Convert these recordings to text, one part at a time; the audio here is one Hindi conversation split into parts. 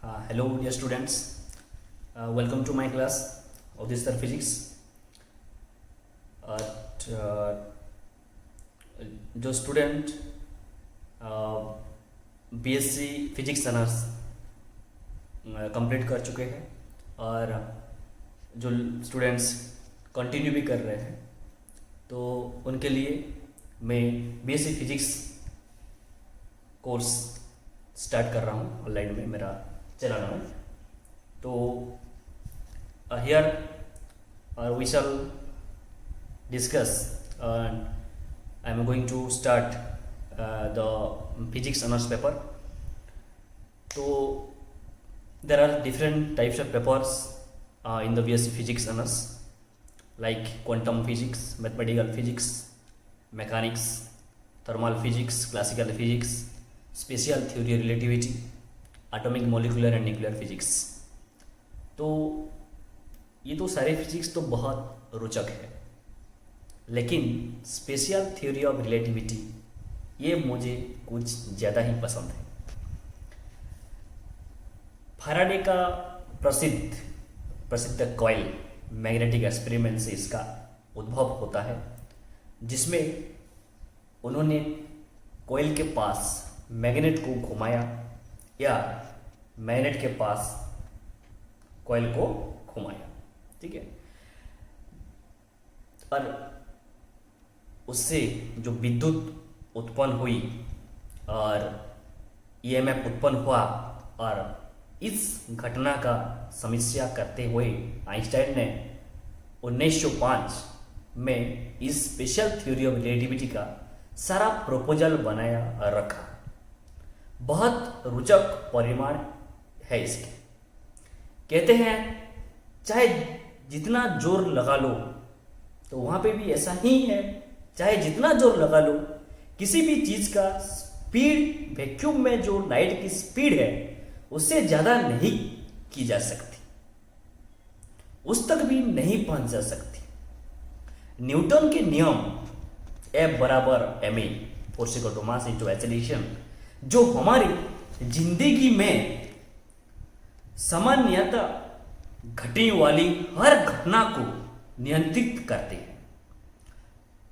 Hello, dear students. Welcome to my class of this year physics. जो student BSc physics honours complete कर चुके हैं और जो स्टूडेंट्स कंटिन्यू भी कर रहे हैं, तो उनके लिए मैं बीएससी फिजिक्स कोर्स स्टार्ट कर रहा हूँ। ऑनलाइन में मेरा चला रहा है। तो here we shall discuss I am going to start the physics honours paper. तो there are different types of papers in the BSc physics honors, like quantum physics, mathematical physics, mechanics, thermal physics, classical physics, special theory relativity, atomic molecular and nuclear physics. तो ये तो सारे फिजिक्स तो बहुत रोचक है, लेकिन स्पेशल थ्योरी ऑफ रिलेटिविटी ये मुझे कुछ ज़्यादा ही पसंद है. फैराडे का प्रसिद्ध कॉइल मैग्नेटिक एक्सपेरिमेंट से इसका उद्भव होता है, जिसमें उन्होंने कॉइल के पास मैग्नेट को घुमाया या मैग्नेट के पास कॉइल को घुमाया. ठीक है. और उससे जो विद्युत उत्पन्न हुई और ईएमएफ उत्पन्न हुआ, और इस घटना का समीक्षा करते हुए आइंस्टाइन ने 1905 में इस स्पेशल थ्योरी ऑफ रिलेटिविटी का सारा प्रपोजल बनाया और रखा. बहुत रोचक परिमाण है इसके. कहते हैं चाहे जितना जोर लगा लो, तो वहां पे भी ऐसा ही है, चाहे जितना जोर लगा लो, किसी भी चीज का स्पीड वैक्यूम में जो लाइट की स्पीड है उससे ज्यादा नहीं की जा सकती, उस तक भी नहीं पहुंच जा सकती. न्यूटन के नियम F बराबर ma, force equal to mass into acceleration, जो हमारी जिंदगी में सामान्यतः घटने वाली हर घटना को नियंत्रित करते हैं,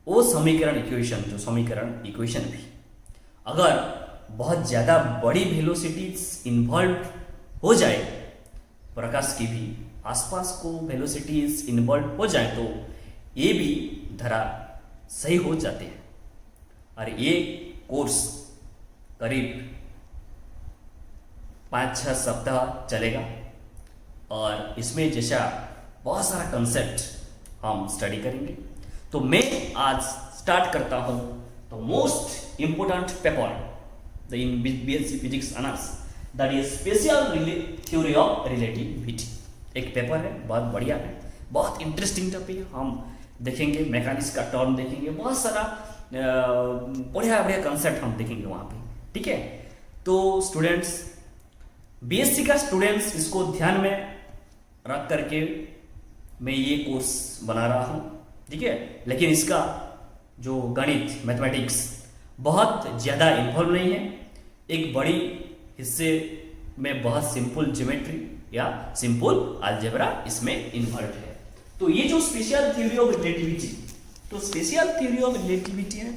वो समीकरण इक्वेशन भी अगर बहुत ज़्यादा बड़ी वेलोसिटीज इन्वॉल्व हो जाए, प्रकाश की भी आसपास को वेलोसिटीज इन्वॉल्व हो जाए, तो ये भी धरा सही हो जाते हैं. और ये कोर्स करीब 5-6 सप्ताह चलेगा और इसमें जैसा बहुत सारा कंसेप्ट हम स्टडी करेंगे. तो मैं आज स्टार्ट करता हूँ the most important paper in BSc Physics Honors, that is Special Theory of Relativity. एक पेपर है, बहुत बढ़िया है, बहुत इंटरेस्टिंग टॉपिक है. हम देखेंगे मैकेनिक्स का टर्म देखेंगे, बहुत सारा बढ़िया बढ़िया कंसेप्ट हम देखेंगे वहाँ पे. ठीक है. तो स्टूडेंट्स, बीएससी का स्टूडेंट्स इसको ध्यान में रख करके मैं ये कोर्स बना रहा हूँ. ठीक है. लेकिन इसका जो गणित मैथमेटिक्स बहुत ज़्यादा इन्वॉल्व नहीं है. एक बड़ी हिस्से में बहुत सिंपल ज्योमेट्री या सिंपल अलजेब्रा इसमें इन्वॉल्व है. तो ये जो स्पेशल थ्योरी ऑफ रिलेटिविटी, तो स्पेशल थ्योरी ऑफ रिलेटिविटी है,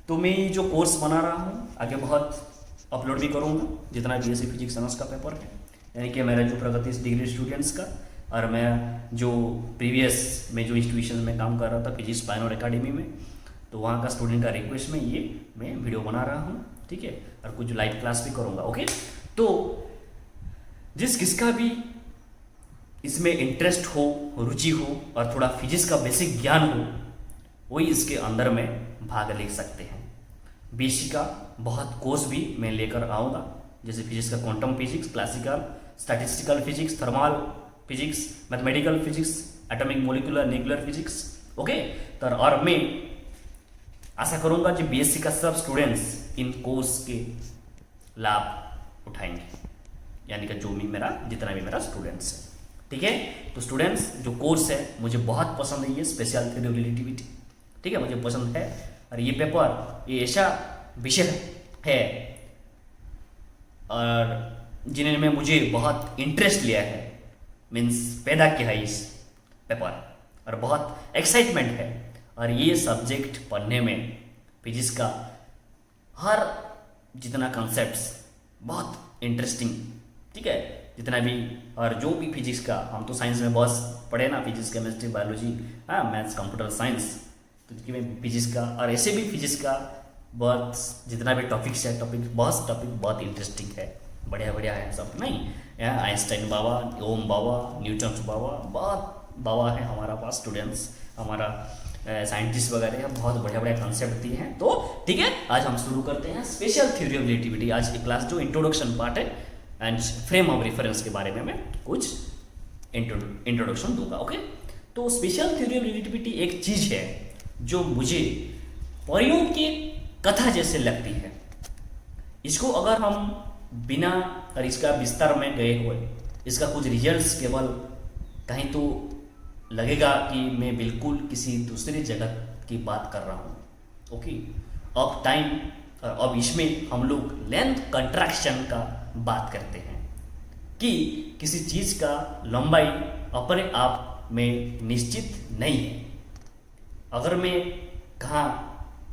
तो मैं ये जो कोर्स बना रहा हूँ आगे बहुत अपलोड भी करूँगा, जितना बीएससी फिजिक्स ऑनर्स का पेपर है, यानी कि मेरा जो प्रगति डिग्री स्टूडेंट्स का, और मैं जो प्रीवियस में जो इंस्टीट्यूशन में काम कर रहा था फिजिक्स पायनोर एकेडमी में, तो वहाँ का स्टूडेंट का रिक्वेस्ट में ये मैं वीडियो बना रहा हूँ. ठीक है. और कुछ लाइव क्लास भी करूँगा. ओके. तो जिस किसका भी इसमें इंटरेस्ट हो, रुचि हो और थोड़ा फिजिक्स का बेसिक ज्ञान हो, वही इसके अंदर में भाग ले सकते हैं. बीएससी का बहुत कोर्स भी मैं लेकर आऊँगा, जैसे फिजिक्स का quantum physics, classical, statistical physics, thermal physics, mathematical physics, atomic molecular nuclear physics. Okay. तो और मैं आशा करूंगा कि बीएससी का सब स्टूडेंट्स इन कोर्स के लाभ उठाएंगे, यानी कि जो भी मेरा जितना भी मेरा स्टूडेंट्स है. ठीक है. तो स्टूडेंट्स, जो कोर्स है मुझे बहुत पसंद है, ये स्पेशल थ्योरी ऑफ रिलेटिविटी. ठीक है, मुझे पसंद है. और ये पेपर ये ऐसा विषय है और जिन्होंने मुझे बहुत इंटरेस्ट लिया है, मीन्स पैदा किया है इस पेपर, और बहुत एक्साइटमेंट है। और ये सब्जेक्ट पढ़ने में फिजिक्स का हर जितना कॉन्सेप्ट्स बहुत इंटरेस्टिंग, ठीक है, जितना भी और जो भी फिजिक्स का, हम तो साइंस में बहुत पढ़े ना, फिजिक्स केमिस्ट्री बायोलॉजी, हाँ, मैथ्स कंप्यूटर साइंस, तो इसमें फिजिक्स का और ऐसे भी फिजिक्स का बहुत जितना भी टॉपिक्स है, टॉपिक बहुत इंटरेस्टिंग है, बढ़िया बढ़िया है सब, नहीं, यहाँ आइंस्टाइन बाबा, ओम बाबा, न्यूटन बाबा, बहुत बाबा है हमारा पास, स्टूडेंट्स हमारा साइंटिस्ट वगैरह बहुत बढ़िया बढ़िया कॉन्सेप्ट दिए हैं। तो ठीक है, आज हम शुरू करते हैं स्पेशल थ्योरी ऑफ रिलेटिविटी। आज की क्लास जो इंट्रोडक्शन पार्ट है एंड फ्रेम ऑफ रेफरेंस के बारे में मैं कुछ इंट्रोडक्शन दूंगा। ओके, तो स्पेशल थ्योरी ऑफ रिलेटिविटी एक चीज है जो मुझे परियों की कथा जैसे लगती है। इसको अगर हम बिना और इसका विस्तार में गए हुए, इसका कुछ रिजल्ट्स केवल कहीं तो लगेगा कि मैं बिल्कुल किसी दूसरी जगत की बात कर रहा हूँ। ओके, अब टाइम और अब इसमें हम लोग लेंथ कंट्रैक्शन का बात करते हैं कि किसी चीज़ का लंबाई अपने आप में निश्चित नहीं है। अगर मैं कहाँ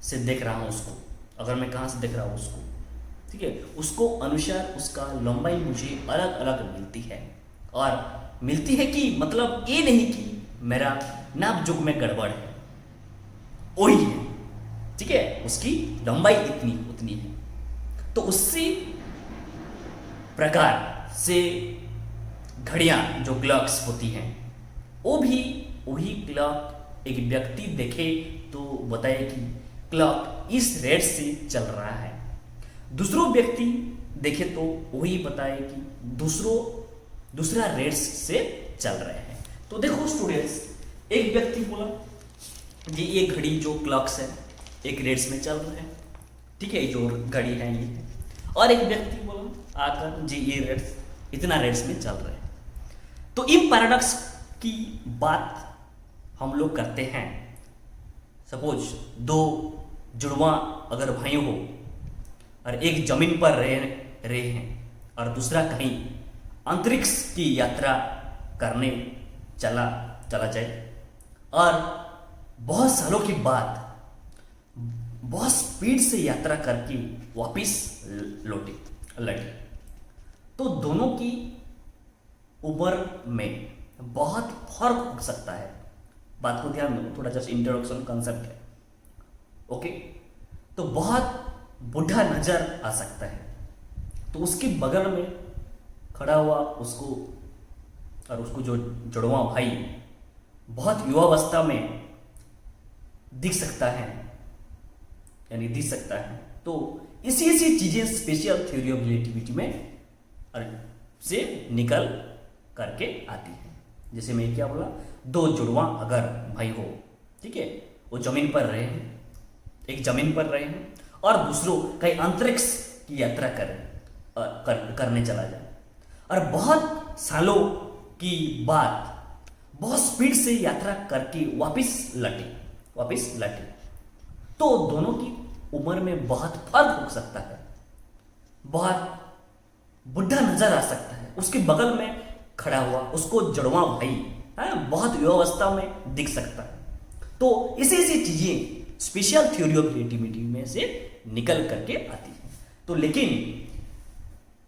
से देख रहा हूँ उसको, अगर मैं कहाँ से देख रहा हूँ उसको, ठीक है, उसको अनुसार उसका लंबाई मुझे अलग अलग मिलती है। और मिलती है कि मतलब ये नहीं कि मेरा नाप जोग में गड़बड़ है, वही है, ठीक है, उसकी लंबाई इतनी उतनी है। तो उसी प्रकार से घड़ियां जो क्लॉक्स होती हैं, वो भी वही क्लॉक एक व्यक्ति देखे तो बताए कि क्लॉक इस रेट से चल रहा है, दूसरों व्यक्ति देखे तो वही बताए कि दूसरा रेट से चल रहे हैं। तो देखो स्टूडेंट्स, एक व्यक्ति बोला जी ये घड़ी जो क्लॉक्स है एक रेट्स में चल रहा है, ठीक है, जो घड़ी है ये है। और एक व्यक्ति बोला आकर जी ये रेट्स इतना रेट्स में चल रहे हैं। तो इन पैराडॉक्स की बात हम लोग करते हैं। सपोज दो जुड़वा अगर भाई हो और एक जमीन पर रहे हैं और दूसरा कहीं अंतरिक्ष की यात्रा करने चला जाए, और बहुत सालों के बाद बहुत स्पीड से यात्रा करके वापिस लौटे, तो दोनों की उम्र में बहुत फर्क हो सकता है। बात को ध्यान दो, थोड़ा जस्ट इंट्रोडक्शन कंसेप्ट है। ओके, तो बहुत बूढ़ा नजर आ सकता है, तो उसके बगल में खड़ा हुआ उसको जो जुड़वा भाई बहुत युवावस्था में दिख सकता है, यानी दिख सकता है। तो इसी चीजें स्पेशल थ्योरी ऑफ रिलेटिविटी में से निकल करके आती है। जैसे मैं क्या बोला, दो जुड़वा अगर भाई हो, ठीक है, वो जमीन पर रहे हैं, एक जमीन पर रहे हैं और दूसरों कहीं अंतरिक्ष की यात्रा करने चला जाए, और बहुत सालों की बाद बहुत स्पीड से यात्रा करके वापिस लटे, तो दोनों की उम्र में बहुत फर्क हो सकता है, बहुत बुढ़ा नजर आ सकता है। उसके बगल में खड़ा हुआ उसको जुड़वा भाई है बहुत युवावस्था में दिख सकता है। तो इसी चीजें स्पेशल थ्योरी ऑफ रिलेटिविटी में से निकल करके आती है। तो लेकिन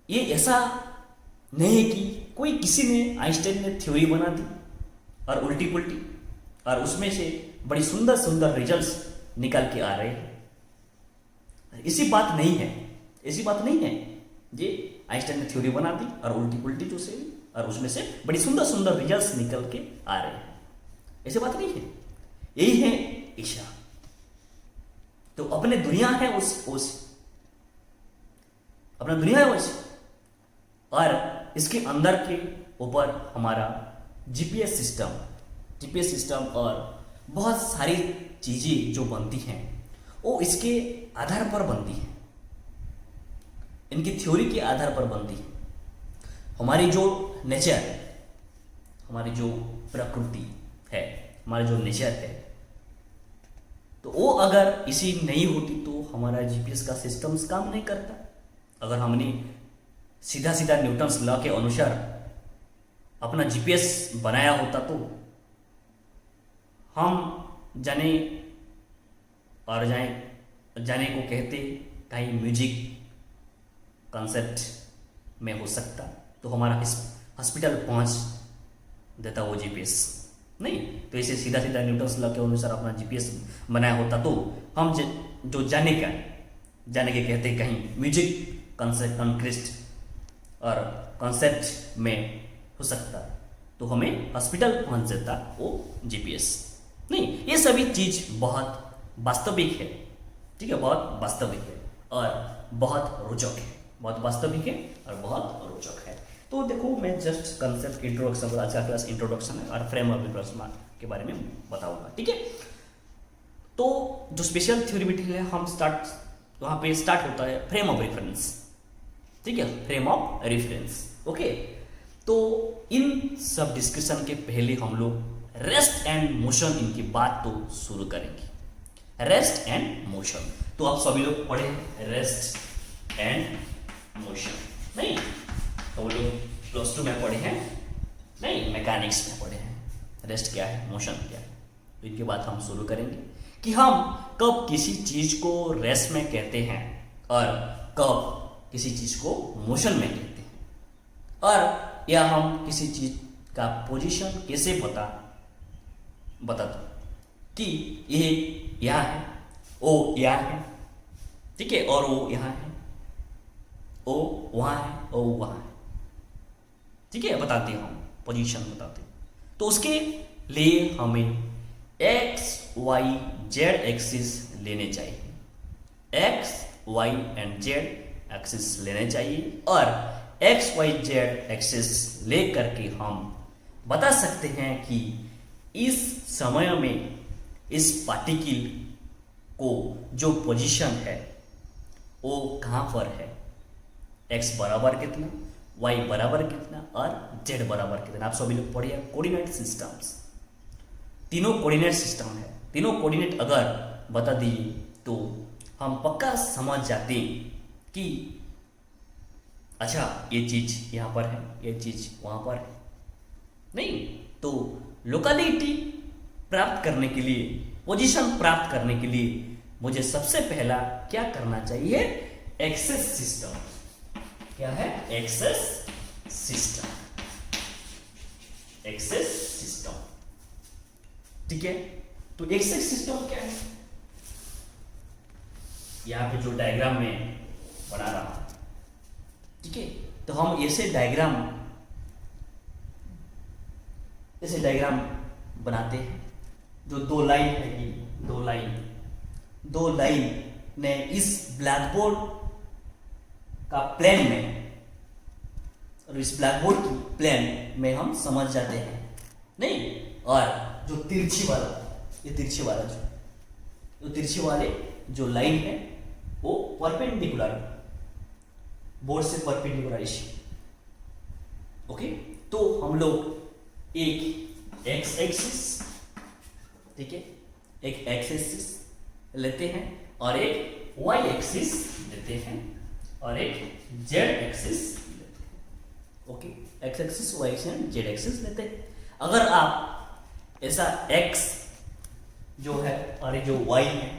ये ऐसा नहीं है कि कोई किसी ने, आइंस्टाइन ने थ्योरी बना दी और उल्टी पुल्टी, और उसमें से बड़ी सुंदर सुंदर रिजल्ट्स निकल के आ रहे हैं। ऐसी बात नहीं है ये आइंस्टाइन ने थ्योरी बना दी और उल्टी पुल्टी जो से, और उसमें से बड़ी सुंदर सुंदर रिजल्ट्स निकल के आ रहे हैं, ऐसी बात नहीं है। यही है ईशा। तो अपने दुनिया है अपना दुनिया है उस, और इसके अंदर के ऊपर हमारा जीपीएस सिस्टम और बहुत सारी चीजें जो बनती हैं वो इसके आधार पर बनती हैं, इनकी थ्योरी के आधार पर बनती है। हमारी जो नेचर, हमारी जो प्रकृति है, हमारी जो नेचर है, तो वो अगर इसी नहीं होती तो हमारा जीपीएस का सिस्टम्स काम नहीं करता। अगर हमने सीधा सीधा न्यूटन्स लॉ के अनुसार अपना जीपीएस बनाया होता तो हम जाने और जाने को कहते कहीं म्यूजिक कॉन्सेप्ट में हो सकता, तो हमारा हॉस्पिटल पहुंच देता वो जीपीएस नहीं। तो इसे सीधा सीधा न्यूटन्स लॉ के अनुसार अपना जीपीएस बनाया होता तो हम जो जाने के कहते कहीं म्यूजिक कॉन्क्रिस्ट और कॉन्सेप्ट में हो सकता, तो हमें हॉस्पिटल पहुंच देता वो जीपीएस नहीं। ये सभी चीज बहुत वास्तविक है, ठीक है, बहुत वास्तविक है और बहुत रोचक है, बहुत वास्तविक है और बहुत रोचक है। तो देखो मैं जस्ट कंसेप्ट इंट्रोडक्शन, आज का क्लास इंट्रोडक्शन है और फ्रेम ऑफ रिफरेंस के बारे में बताऊंगा, ठीक है। तो जो स्पेशल थ्योरी मटेरियल है हम वहां पे स्टार्ट होता है फ्रेम ऑफ रेफरेंस, ठीक है, फ्रेम ऑफ रेफरेंस, ओके। तो इन सब डिस्कशन के पहले हम लोग रेस्ट एंड मोशन इनकी बात तो शुरू करेंगे। रेस्ट एंड मोशन तो आप सभी लोग पढ़े हैं रेस्ट एंड मोशन नहीं, तो वो लोग +2 में पढ़े हैं नहीं, मैकेनिक्स में पढ़े हैं रेस्ट क्या है, मोशन क्या है। तो इनके बाद हम शुरू करेंगे कि हम कब किसी चीज को रेस्ट में कहते हैं और कब किसी चीज को मोशन में कहते हैं, और या हम किसी चीज का पोजीशन कैसे बता दो कि ये यहाँ है, ओ यहाँ है, ठीक है, और वो यहाँ है, ओ वहाँ है, ओ वहाँ है, ठीक है, बताते हैं हम पोजीशन बताते हैं। तो उसके लिए हमें एक्स वाई जेड एक्सिस लेने चाहिए, x y and z axis लेने चाहिए, और एक्स वाई जेड एक्सिस ले करके हम बता सकते हैं कि इस समय में इस पार्टिकल को जो पोजीशन है वो कहाँ पर है, x बराबर कितना, y बराबर कितना और z बराबर कितना। आप सभी लोग पढ़िए कोऑर्डिनेट सिस्टम्स, तीनों कोऑर्डिनेट सिस्टम है, तीनों कोऑर्डिनेट अगर बता दिए तो हम पक्का समझ जाते कि अच्छा ये चीज यहाँ पर है, ये चीज वहाँ पर है नहीं। तो लोकेलिटी प्राप्त करने के लिए, पोजीशन प्राप्त करने के लिए मुझे सबसे पहला क्या करना चाहिए, एक्सेस सिस्टम। क्या है, एक्सेस सिस्टम, एक्सेस सिस्टम, ठीक है। तो एक्सेस सिस्टम क्या है, यहां पे जो डायग्राम में बना रहा हूं, ठीक है। तो हम ऐसे डायग्राम बनाते हैं जो दो लाइन है, ये दो लाइन ने इस ब्लैक बोर्ड का प्लेन में, और इस ब्लैक बोर्ड की प्लेन में हम समझ जाते हैं नहीं। और जो तिरछी वाले जो लाइन है वो परपेंडिकुलर, बोर्ड से परपेंडिकुलर इश्यू, ओके। तो हम लोग एक एक्स एक्सिस, ठीक है, एक एक्स एक्सिस लेते हैं और एक वाई एक्सिस लेते हैं और एक जेड एक्सिस लेते हैं, okay. X axis, y axis and z axis लेते हैं। अगर आप ऐसा एक्स जो है और जो वाई है,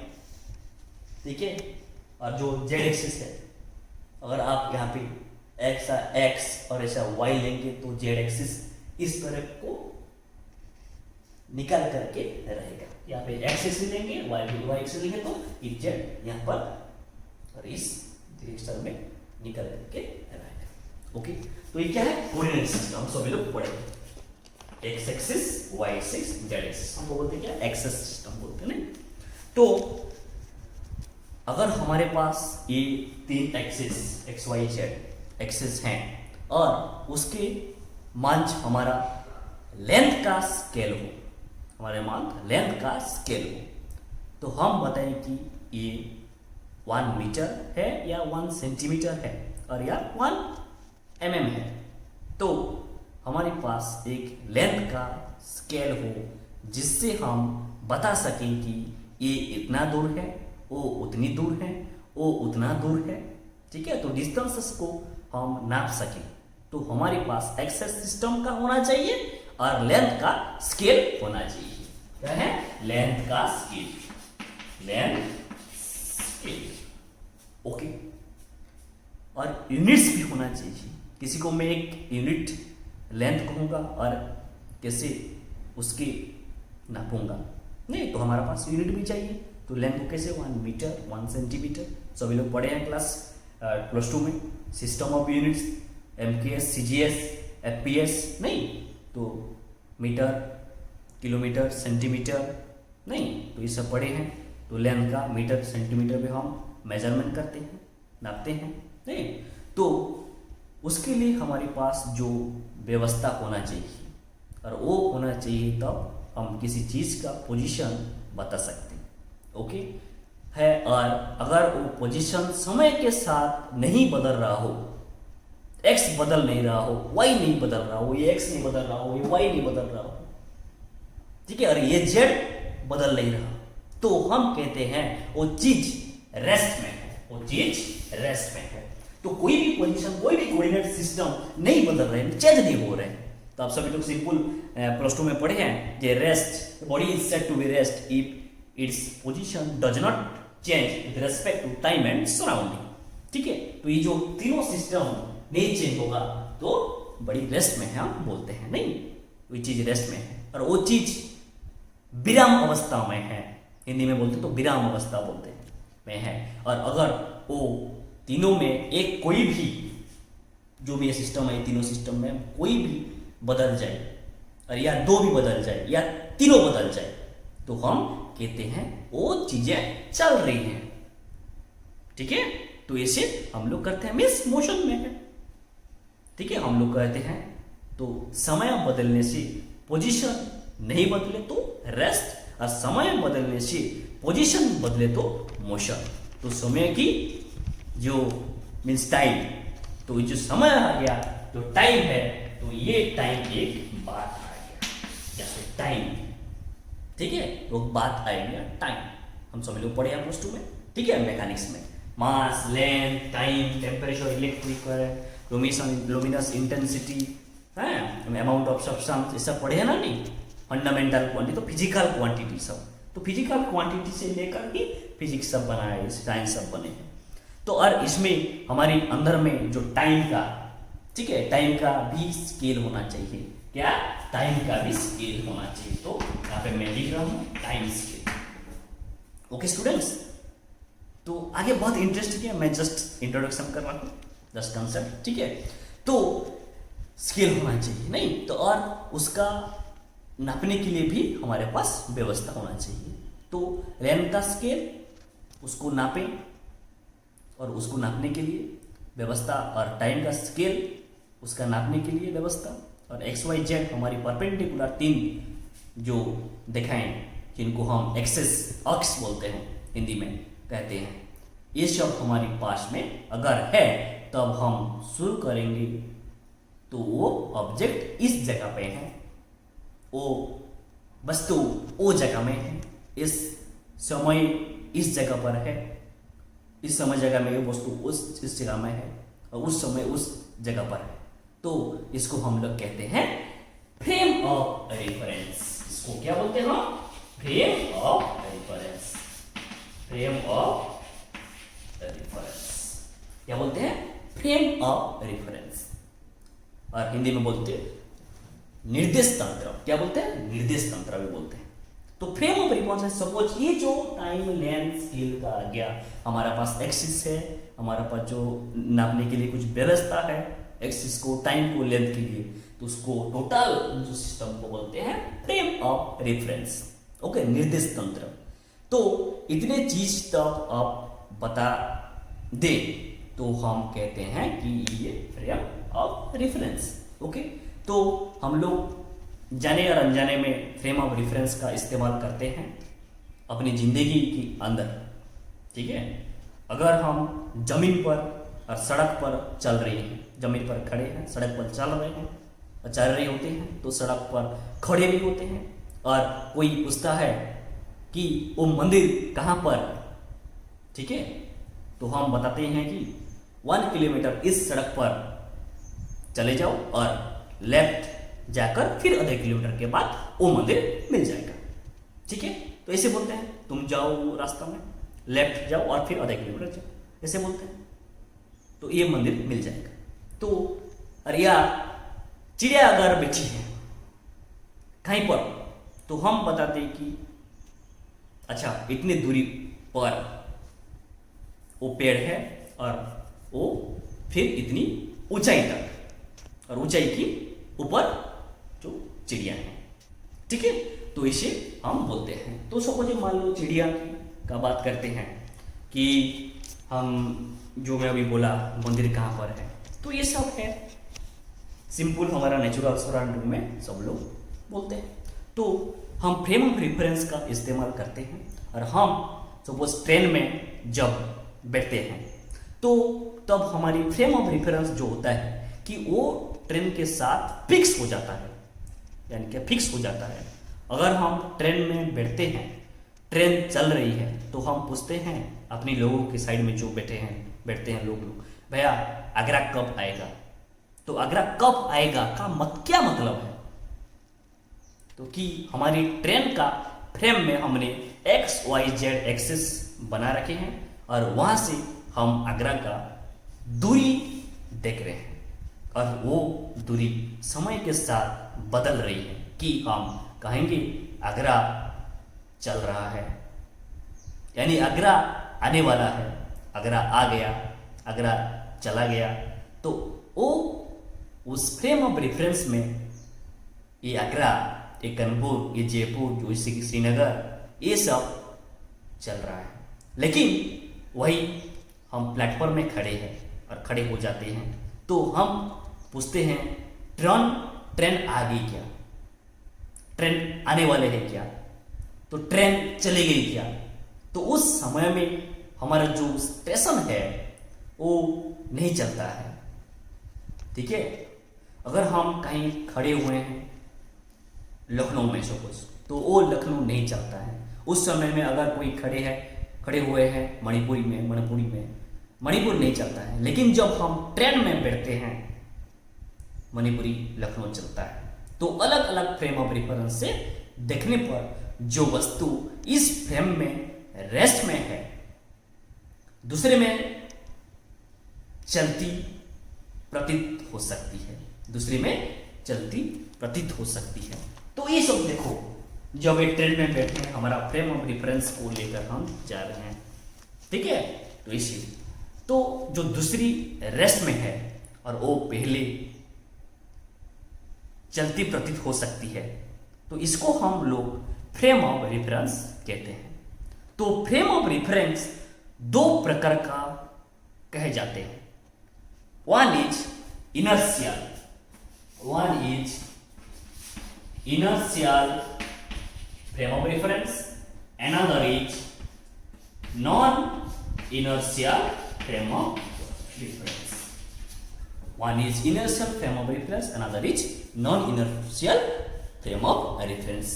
ठीक है, और जो जेड एक्सिस है, अगर आप यहाँ पे ऐसा एक्स और ऐसा वाई लेंगे तो जेड एक्सिस इस तरह को निकाल करके रहेगा। यहाँ पे एक्स एक्सिस लेंगे, वाई एक्सिस लेंगे तो ये जेड यहाँ पर और इस डायरेक्शन में निकल करके रहेगा, ओके। तो ये क्या है, कोऑर्डिनेट सिस्टम, सभी लोग पढ़ेंगे, x axis, y axis, z axis, हमको बोलते हैं क्या, एक्सेस सिस्टम बोलते हैं नहीं। तो अगर हमारे पास ये 3 axis x y z axis हैं और उसके मंच हमारा लेंथ का स्केल हो, हमारे मंथ लेंथ का स्केल हो, तो हम बताएं कि ये 1 मीटर है या 1 सेंटीमीटर है और या 1 mm है। तो हमारे पास एक लेंथ का स्केल हो जिससे हम बता सकें कि ये इतना दूर है, वो उतनी दूर है, वो उतना दूर है, ठीक है। तो डिस्टेंसेस को हम नाप सकें, तो हमारे पास एक्सेस सिस्टम का होना चाहिए और लेंथ का स्केल होना चाहिए। क्या है? लेंथ का स्केल, लेंथ स्केल, ओके। और यूनिट्स भी होना चाहिए। किसी को मैं एक यूनिट लेंथ कहूंगा और कैसे उसके नापूंगा, नहीं तो हमारे पास यूनिट भी चाहिए। तो लेंथ को कैसे 1 मीटर 1 सेंटीमीटर, सभी लोग पढ़े हैं क्लास +2 में, system of units, MKS, CGS, FPS, नहीं तो मीटर, किलोमीटर, सेंटीमीटर, नहीं तो ये सब पढ़े हैं। तो लेंथ का मीटर सेंटीमीटर में हम मेजरमेंट करते हैं, नापते हैं, नहीं तो उसके लिए हमारे पास जो व्यवस्था होना चाहिए और वो होना चाहिए तब हम किसी चीज़ का पोजीशन बता सकते हैं, ओके है। और अगर वो पोजीशन समय के साथ नहीं बदल रहा हो, x बदल नहीं रहा हो, y नहीं बदल रहा हो, ये x नहीं बदल रहा हो, ये y नहीं बदल रहा हो, ठीक है, और ये z बदल नहीं रहा, तो हम कहते हैं वो चीज रेस्ट में है, वो चीज रेस्ट में है। तो कोई भी पोजीशन, कोई भी कोऑर्डिनेट सिस्टम नहीं बदल रहे, चेंज नहीं हो रहे। तो आप सभी लोग सिंपल +2 में पढ़े हैं कि rest, body is said to be rest if its position does not change with respect to time and surrounding, ठीक है। तो ये जो तीनों सिस्टम नहीं चेंज होगा तो बड़ी रेस्ट में है, हम बोलते हैं, नहीं वो चीज रेस्ट में है और वो चीज विराम अवस्था में है, हिंदी में बोलते तो विराम अवस्था बोलते हैं में है। और अगर वो तीनों में एक कोई भी, जो भी ये सिस्टम है, तीनों सिस्टम में कोई भी बदल जाए और या दो भी बदल जाए या तीनों बदल जाए, तो हम कहते हैं वो चीजें चल रही हैं, ठीक है। तो इसे हम लोग करते हैं मीन्स मोशन में है, ठीक है। हम लोग कहते हैं तो समय बदलने से पोजीशन नहीं बदले तो रेस्ट, और समय बदलने से पोजीशन बदले तो मोशन। तो समय की जो मीन्स टाइम, तो जो समय आ गया, जो टाइम है, तो ये टाइम एक बात आ गया, जैसे टाइम, ठीक है, तो बात आएगी टाइम। हम सभी लोग पढ़े हैं +2 में, ठीक है, मैकेनिक्स में mass, length, time, temperature, electric luminous intensity, है अमाउंट ऑफ सब्सटेंस, ये सब पढ़े हैं ना, नहीं फंडामेंटल क्वांटिटी, तो फिजिकल क्वांटिटी सब, तो फिजिकल क्वांटिटी से लेकर के फिजिक्स सब बना है, साइंस सब बने हैं। तो और इसमें हमारे अंदर में जो टाइम का, ठीक है, टाइम का भी स्केल होना चाहिए। क्या? टाइम का भी स्केल होना चाहिए। तो यहाँ पे मैं लिख रहा हूँ टाइम स्केल, ओके स्टूडेंट्स। तो आगे बहुत इंटरेस्टिंग है, मैं जस्ट इंट्रोडक्शन कर रहा हूँ, जस्ट कंसेप्ट, ठीक है। तो स्केल होना चाहिए, नहीं तो और उसका नापने के लिए भी हमारे पास व्यवस्था होना चाहिए। तो लेंथ का स्केल, उसको नापें और उसको नापने के लिए व्यवस्था, और टाइम का स्केल, उसका नापने के लिए व्यवस्था, और XYZ हमारी परपेंडिकुलर तीन जो दिखाएं, जिनको हम एक्सेस अक्ष बोलते हैं, हिंदी में कहते हैं, ये सब हमारे पास में अगर है तब हम शुरू करेंगे। तो वो ऑब्जेक्ट इस जगह पे है, वो वस्तु वो जगह में है, इस समय इस जगह पर है, इस समय जगह में वो वस्तु इस जगह में है, और उस समय उस जगह पर है। तो इसको हम लोग कहते हैं फ्रेम ऑफ रेफरेंस। इसको क्या बोलते हैं हम? Frame of reference, frame of reference क्या बोलते हैं? Frame of reference. और हिंदी में बोलते हैं निर्देश तंत्र। क्या बोलते हैं? निर्देश तंत्र भी बोलते हैं। तो फ्रेम ऑफ रेफरेंस, सपोज ये जो टाइम लेंथ स्केल का आ गया, हमारा पास एक्सिस है, हमारा पास जो नापने के लिए कुछ व्यवस्था है, एक्सिस को, टाइम को, लेंथ के लिए, तो उसको टोटल जो सिस्टम को बोलते हैं फ्रेम ऑफ रेफरेंस, ओके, निर्देश तंत्र। तो इतने चीज तक आप बता दे तो हम कहते हैं कि ये फ्रेम ऑफ रेफरेंस, ओके। तो हम लोग जाने और अनजाने में फ्रेम ऑफ रेफरेंस का इस्तेमाल करते हैं अपनी जिंदगी के अंदर, ठीक है। अगर हम जमीन पर और सड़क पर चल रहे हैं, जमीन पर खड़े हैं, सड़क पर चल रहे हैं और चल रहे होते हैं, तो सड़क पर खड़े भी होते हैं, और कोई पूछता है कि वो मंदिर कहाँ पर, ठीक है, तो हम बताते हैं कि 1 किलोमीटर इस सड़क पर चले जाओ और लेफ्ट जाकर फिर आधे किलोमीटर के बाद वो मंदिर मिल जाएगा। ठीक है, तो ऐसे बोलते हैं, तुम जाओ रास्ता में, लेफ्ट जाओ और फिर आधे किलोमीटर जाओ, ऐसे बोलते हैं, तो ये मंदिर मिल जाएगा। तो अरिया चिड़िया अगर बैठी है कहीं पर, तो हम बताते हैं कि अच्छा इतनी दूरी पर वो पेड़ है और वो फिर इतनी ऊंचाई तक, और ऊंचाई की ऊपर जो चिड़िया है। ठीक है, तो इसे हम बोलते हैं। तो सपोज मान लो चिड़िया का बात करते हैं कि हम जो मैं अभी बोला मंदिर कहाँ पर है, तो ये सब है सिंपल हमारा नेचुरल सराउंडिंग में सब लोग बोलते हैं। तो हम फ्रेम ऑफ रेफरेंस का इस्तेमाल करते हैं, और हम सपोज ट्रेन में जब बैठते हैं तो तब हमारी फ्रेम ऑफ रेफरेंस जो होता है कि वो ट्रेन के साथ फिक्स हो जाता है, यानी कि फिक्स हो जाता है। अगर हम ट्रेन में बैठते हैं, ट्रेन चल रही है, तो हम पूछते हैं अपने लोगों के साइड में जो बैठते हैं लोग, भैया आगरा कब आएगा? तो आगरा कब आएगा का क्या मतलब है? तो कि हमारी ट्रेन का फ्रेम में हमने XYZ एक्सिस बना रखे हैं, और वहां से हम आगरा का दूरी देख रहे हैं, और वो दूरी समय के साथ बदल रही है कि हम कहेंगे आगरा चल रहा है, यानी आगरा आने वाला है, आगरा आ गया, आगरा चला गया। तो वो उस फ्रेम ऑफ रेफरेंस में ये आगरा, ये कानपुर, ये जयपुर, जो श्रीनगर, ये सब चल रहा है। लेकिन वही हम प्लेटफॉर्म में खड़े हैं और खड़े हो जाते हैं, तो हम पूछते हैं ट्रेन आ गई क्या? ट्रेन आने वाले हैं क्या? तो ट्रेन चली गई क्या? तो उस समय में हमारा जो स्टेशन है वो नहीं चलता है। ठीक है, अगर हम कहीं खड़े हुए हैं लखनऊ में सपोज, तो वो लखनऊ नहीं चलता है। उस समय में अगर कोई खड़े हुए हैं मणिपुर में मणिपुर नहीं चलता है। लेकिन जब हम ट्रेन में बैठते हैं मणिपुरी लखनऊ चलता है। तो अलग अलग फ्रेम ऑफ रेफरेंस से देखने पर जो वस्तु इस फ्रेम में रेस्ट में है, दूसरे में चलती प्रतीत हो सकती है, दूसरे में चलती प्रतीत हो सकती है। तो ये सब देखो, जब एक ट्रेन में बैठे हैं, हमारा फ्रेम ऑफ रेफरेंस को लेकर हम जा रहे हैं। ठीक है, तो इसीलिए तो जो दूसरी रेस्ट में है और वो पहले चलती प्रतीत हो सकती है, तो इसको हम लोग फ्रेम ऑफ रेफरेंस कहते हैं। तो फ्रेम ऑफ रेफरेंस दो प्रकार का कहे जाते हैं। One is inertial, frame of reference, another is non-inertial frame of reference. One is inertial frame of reference, another is non-inertial frame of reference.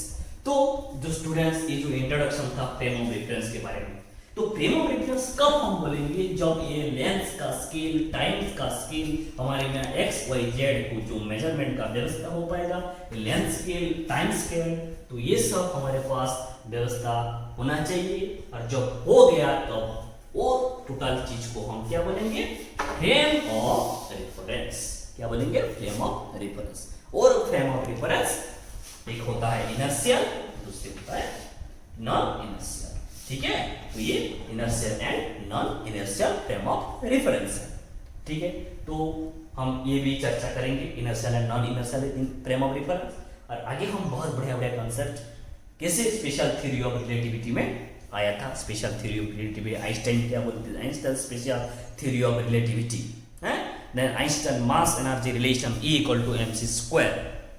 तो जो स्टूडेंट्स ये जो इंट्रोडक्शन था फ्रेम ऑफ रेफरेंस के बारे में, तो फ्रेम ऑफ रेफरेंस कब हम बोलेंगे? जब ये लेंथ का स्केल, टाइम का स्केल हमारे में XYZ को जो मेजरमेंट का व्यवस्था हो पाएगा, लेंथ स्केल, टाइम स्केल, तो ये सब हमारे पास व्यवस्था होना चाहिए। और जब हो गया तब वो टोटल चीज को हम क्या बोलेंगे? Frame of reference. क्या बोलेंगे? Frame of reference. और फ्रेम ऑफ रेफरेंस एक होता है इनर्शियल, दूसरा होता है नॉन इनर्शियल। ठीक है, तो ये inertial and non inertial frame of reference है। ठीक है, तो हम ये भी चर्चा करेंगे inertial and non inertial frame of reference. और आगे हम बहुत बढ़िया कॉन्सेप्ट कैसे स्पेशल थ्योरी ऑफ रिलेटिविटी में आया था। Special theory of relativity Einstein क्या बोलते थे? Einstein special theory of relativity है। Then Einstein mass energy relation E = mc²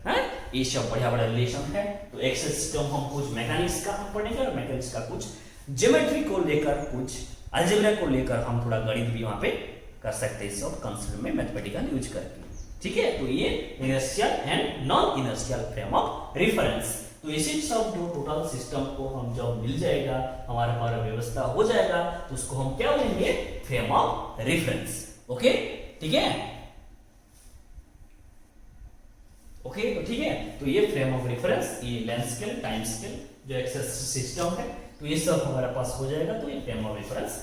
है। ये सब बढ़िया रिलेशन है। तो एक्सल सिस्टम हम कुछ मैकेनिक्स का हम पढ़ेंगे और मैकेनिक्स का कुछ ज्योमेट्री को लेकर, कुछ अलजेब्रा को लेकर हम थोड़ा गणित भी वहां पे कर सकते हैं, सब कंसेप्ट में मैथमेटिकल यूज करके। ठीक है, तो ये inertial and non inertial frame of reference. तो इसी सब जो टोटल सिस्टम को हम जब मिल जाएगा, हमारे पास व्यवस्था हो जाएगा, तो उसको हम क्या बोलेंगे? Frame of reference. ओके, ठीक है, ओके, तो ठीक है, तो ये फ्रेम ऑफ रेफरेंस, ये लेंथ स्केल, टाइम स्केल, जो एक्सेस सिस्टम है, तो ये सब हमारे पास हो जाएगा। तो ये फ्रेम ऑफ रेफरेंस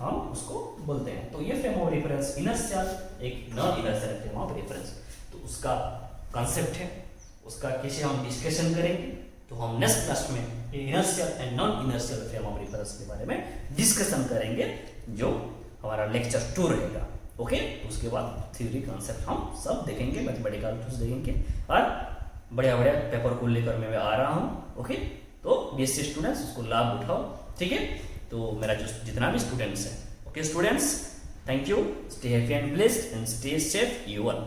हम उसको बोलते हैं। तो ये फ्रेम ऑफ रेफरेंस इनर्शियल, एक non inertial frame of reference, तो उसका कॉन्सेप्ट है, उसका कैसे हम डिस्कशन करेंगे। तो हम नेक्स्ट क्लास में inertial and non inertial frame of reference के बारे में डिस्कशन करेंगे, जो हमारा लेक्चर 2 रहेगा। ओके, तो उसके बाद थ्योरी कॉन्सेप्ट हम सब देखेंगे, मैथमेटिकल टूल्स देखेंगे, और बढ़िया बढ़िया पेपर को लेकर मैं आ रहा हूँ। ओके, तो बीएससी स्टूडेंट्स उसको लाभ उठाओ, ठीक है। तो मेरा जो जितना भी स्टूडेंट्स हैं, okay students, thank you, stay happy and blessed and stay safe, you all.